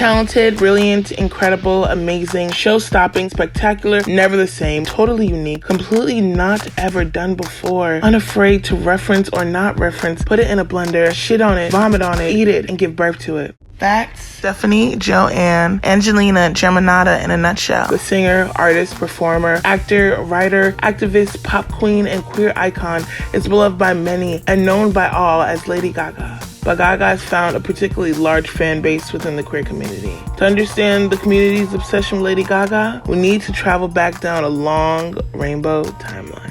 Talented, brilliant, incredible, amazing, show-stopping, spectacular, never the same, totally unique, completely not ever done before, unafraid to reference or not reference, put it in a blender, shit on it, vomit on it, eat it, and give birth to it. That's Stephanie Joanne Angelina Geminata in a nutshell. The singer, artist, performer, actor, writer, activist, pop queen, and queer icon is beloved by many and known by all as Lady Gaga. But Gaga has found a particularly large fan base within the queer community. To understand the community's obsession with Lady Gaga, we need to travel back down a long rainbow timeline.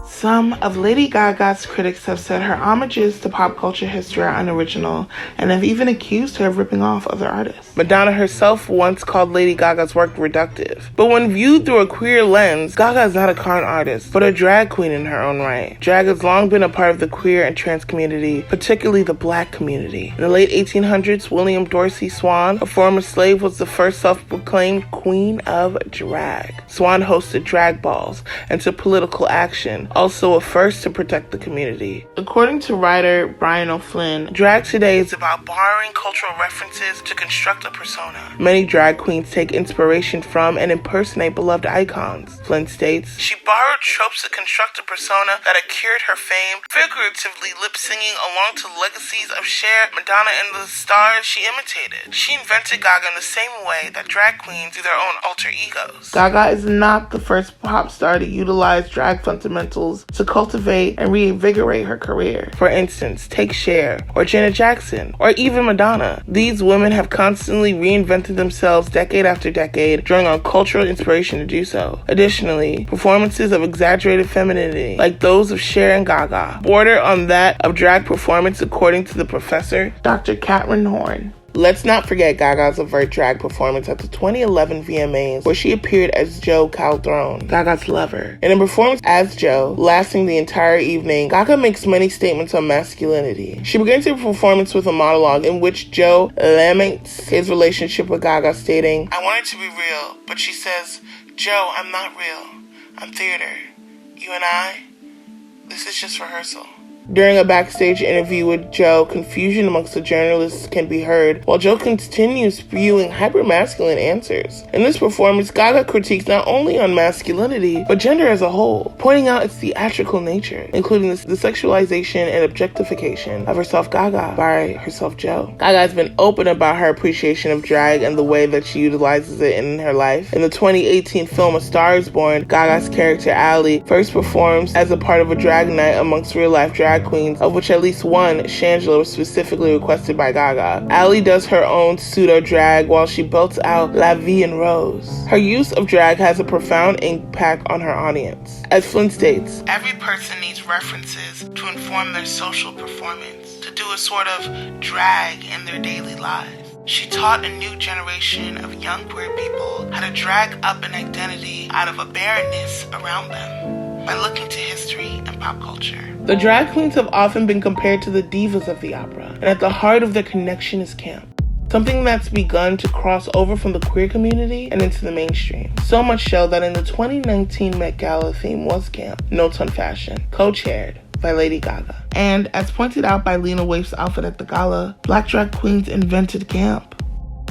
Some of Lady Gaga's critics have said her homages to pop culture history are unoriginal and have even accused her of ripping off other artists. Madonna herself once called Lady Gaga's work reductive. But when viewed through a queer lens, Gaga is not a con artist, but a drag queen in her own right. Drag has long been a part of the queer and trans community, particularly the black community. In the late 1800s, William Dorsey Swann, a former slave, was the first self-proclaimed queen of drag. Swann hosted drag balls and took political action, also a first to protect the community. According to writer Brian O'Flynn, drag today is about borrowing cultural references to construct a persona. Many drag queens take inspiration from and impersonate beloved icons. Flynn states, "She borrowed tropes to construct a persona that accrued her fame, figuratively lip-singing along to legacies of Cher, Madonna, and the stars she imitated. She invented Gaga in the same way that drag queens do their own alter egos." Gaga is not the first pop star to utilize drag fundamentals to cultivate and reinvigorate her career. For instance, take Cher, or Janet Jackson, or even Madonna. These women have constantly reinvented themselves decade after decade, drawing on cultural inspiration to do so. Additionally, performances of exaggerated femininity, like those of Cher and Gaga, border on that of drag performance according to the professor, Dr. Catherine Horn. Let's not forget Gaga's overt drag performance at the 2011 VMAs, where she appeared as Jo Calderone, Gaga's lover. In a performance as Jo, lasting the entire evening, Gaga makes many statements on masculinity. She begins her performance with a monologue in which Jo laments his relationship with Gaga, stating, "I want it to be real, but she says, Jo, I'm not real. I'm theater. You and I, this is just rehearsal." During a backstage interview with Jo, confusion amongst the journalists can be heard, while Jo continues spewing hyper-masculine answers. In this performance, Gaga critiques not only on masculinity, but gender as a whole, pointing out its theatrical nature, including the sexualization and objectification of herself Gaga by herself Jo. Gaga has been open about her appreciation of drag and the way that she utilizes it in her life. In the 2018 film A Star Is Born, Gaga's character Ally first performs as a part of a drag night amongst real-life drag queens, of which at least one, Shangela, was specifically requested by Gaga. Ally does her own pseudo-drag while she belts out La Vie en Rose. Her use of drag has a profound impact on her audience. As Flynn states, "Every person needs references to inform their social performance, to do a sort of drag in their daily lives. She taught a new generation of young queer people how to drag up an identity out of a barrenness around them by looking to history and pop culture." The drag queens have often been compared to the divas of the opera, and at the heart of their connection is camp. Something that's begun to cross over from the queer community and into the mainstream. So much so that in the 2019 Met Gala theme was camp, Notes on Fashion, co-chaired by Lady Gaga. And as pointed out by Lena Waithe's outfit at the gala, black drag queens invented camp.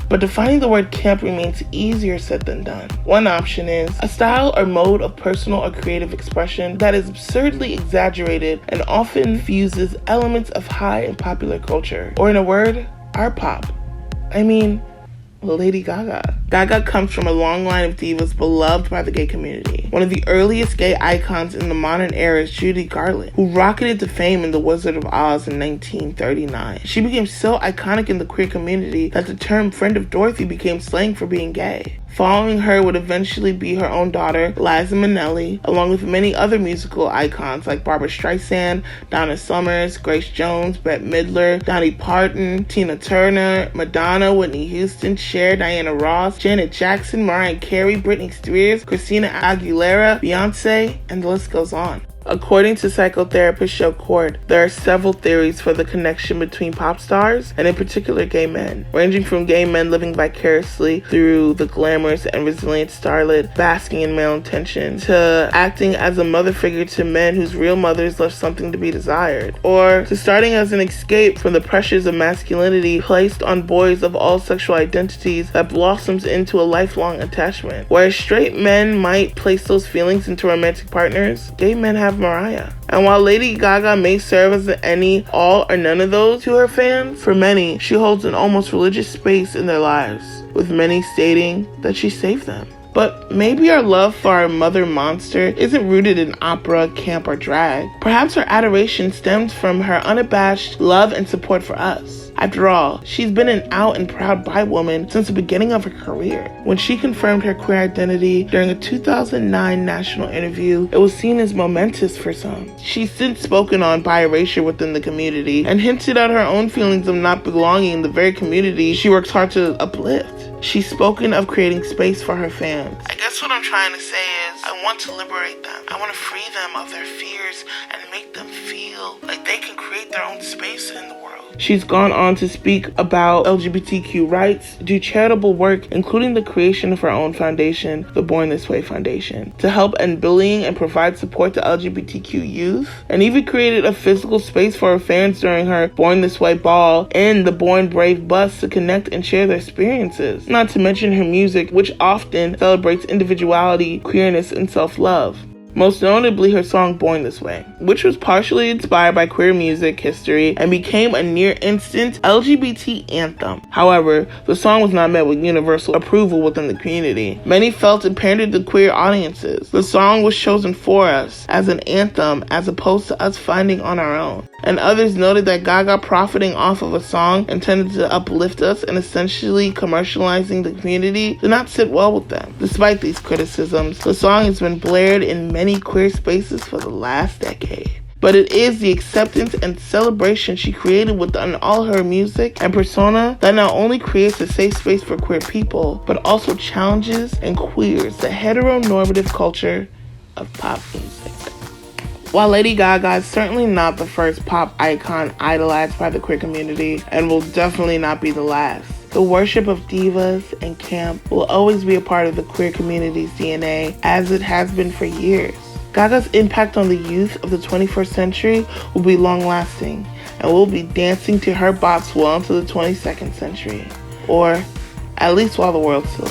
But defining the word camp remains easier said than done. One option is a style or mode of personal or creative expression that is absurdly exaggerated and often fuses elements of high and popular culture. Or in a word, art pop. I mean, Lady Gaga. Gaga comes from a long line of divas beloved by the gay community. One of the earliest gay icons in the modern era is Judy Garland, who rocketed to fame in The Wizard of Oz in 1939. She became so iconic in the queer community that the term friend of Dorothy became slang for being gay. Following her would eventually be her own daughter, Liza Minnelli, along with many other musical icons like Barbra Streisand, Donna Summers, Grace Jones, Bette Midler, Dolly Parton, Tina Turner, Madonna, Whitney Houston, Cher, Diana Ross, Janet Jackson, Mariah Carey, Britney Spears, Christina Aguilera, Beyonce, and the list goes on. According to psychotherapist Joe Court, there are several theories for the connection between pop stars, and in particular gay men, ranging from gay men living vicariously through the glamorous and resilient starlet basking in male attention, to acting as a mother figure to men whose real mothers left something to be desired, or to starting as an escape from the pressures of masculinity placed on boys of all sexual identities that blossoms into a lifelong attachment. Whereas straight men might place those feelings into romantic partners, gay men have Mariah. And while Lady Gaga may serve as any, all, or none of those to her fans, for many, she holds an almost religious space in their lives, with many stating that she saved them. But maybe our love for our mother monster isn't rooted in opera, camp, or drag. Perhaps her adoration stems from her unabashed love and support for us. After all, she's been an out and proud bi woman since the beginning of her career. When she confirmed her queer identity during a 2009 national interview, it was seen as momentous for some. She's since spoken on bi erasure within the community and hinted at her own feelings of not belonging in the very community she works hard to uplift. She's spoken of creating space for her fans. I guess what I'm trying to say is, I want to liberate them. I want to free them of their fears and make them feel like they can create their own space in the world. She's gone on to speak about LGBTQ rights, do charitable work, including the creation of her own foundation, the Born This Way Foundation, to help end bullying and provide support to LGBTQ youth, and even created a physical space for her fans during her Born This Way ball and the Born Brave bus to connect and share their experiences. Not to mention her music, which often celebrates individuality, queerness, and self-love. Most notably her song Born This Way, which was partially inspired by queer music history and became a near-instant LGBT anthem. However, the song was not met with universal approval within the community. Many felt it pandered to queer audiences. The song was chosen for us as an anthem as opposed to us finding on our own. And others noted that Gaga profiting off of a song intended to uplift us and essentially commercializing the community did not sit well with them. Despite these criticisms, the song has been blared in many queer spaces for the last decade. But it is the acceptance and celebration she created within all her music and persona that not only creates a safe space for queer people, but also challenges and queers the heteronormative culture of pop music. While Lady Gaga is certainly not the first pop icon idolized by the queer community, and will definitely not be the last, the worship of divas and camp will always be a part of the queer community's DNA, as it has been for years. Gaga's impact on the youth of the 21st century will be long-lasting, and we'll be dancing to her bops well into the 22nd century. Or, at least while the world still